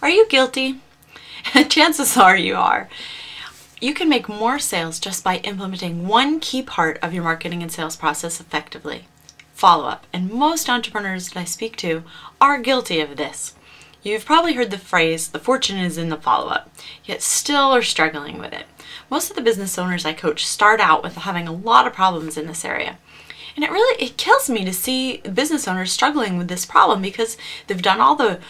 Are you guilty? Chances are you are. You can make more sales just by implementing one key part of your marketing and sales process effectively: follow-up. And most entrepreneurs that I speak to are guilty of this. You've probably heard the phrase, the fortune is in the follow-up, yet still are struggling with it. Most of the business owners I coach start out with having a lot of problems in this area. And it kills me to see business owners struggling with this problem, because they've done all the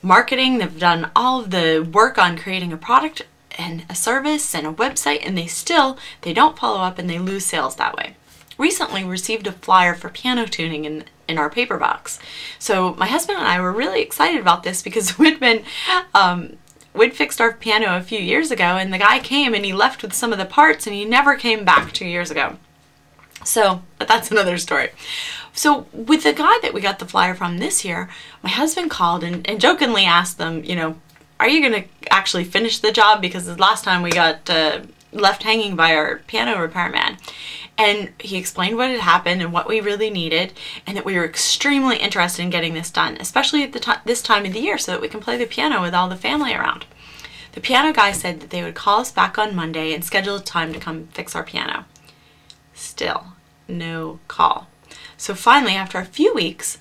marketing, they've done all of the work on creating a product and a service and a website, and they don't follow up, and they lose sales that way. Recently, we received a flyer for piano tuning in our paper box. So my husband and I were really excited about this, because we'd fixed our piano a few years ago, and the guy came and he left with some of the parts, and he never came back 2 years ago. So, but that's another story. So with the guy that we got the flyer from this year, my husband called and jokingly asked them, are you going to actually finish the job? Because the last time we got left hanging by our piano repairman. And he explained what had happened and what we really needed, and that we were extremely interested in getting this done, especially at this time of the year, so that we can play the piano with all the family around. The piano guy said that they would call us back on Monday and schedule a time to come fix our piano. Still no call. So finally, after a few weeks,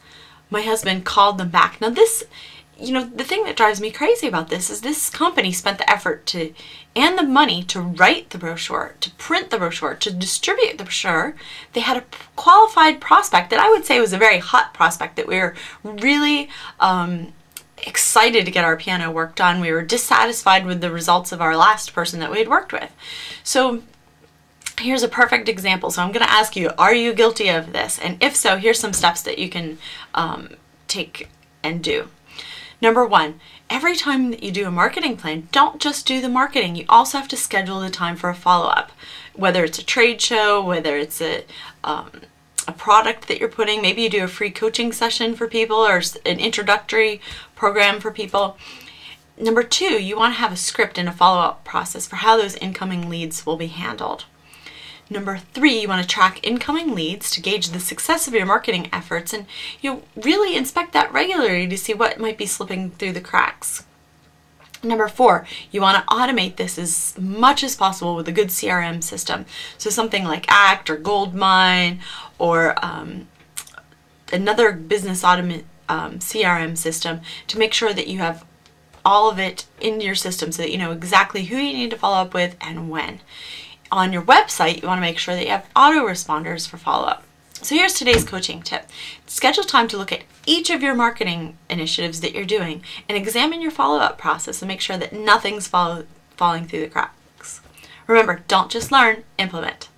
my husband called them back. Now this, the thing that drives me crazy about this is this company spent the effort and the money to write the brochure, to print the brochure, to distribute the brochure. They had a qualified prospect that I would say was a very hot prospect that we were really excited to get our piano work done. We were dissatisfied with the results of our last person that we had worked with. So here's a perfect example. So I'm going to ask you, are you guilty of this? And if so, here's some steps that you can take and do. Number one, every time that you do a marketing plan, don't just do the marketing. You also have to schedule the time for a follow-up. Whether it's a trade show, whether it's a product that you're putting, maybe you do a free coaching session for people or an introductory program for people. Number two, you want to have a script and a follow-up process for how those incoming leads will be handled. Number three, you want to track incoming leads to gauge the success of your marketing efforts, and really inspect that regularly to see what might be slipping through the cracks. Number four, you want to automate this as much as possible with a good CRM system. So something like Act or Goldmine or another business CRM system, to make sure that you have all of it in your system so that you know exactly who you need to follow up with and when. On your website, you want to make sure that you have autoresponders for follow-up. So here's today's coaching tip. Schedule time to look at each of your marketing initiatives that you're doing and examine your follow-up process and make sure that nothing's falling through the cracks. Remember, don't just learn, implement.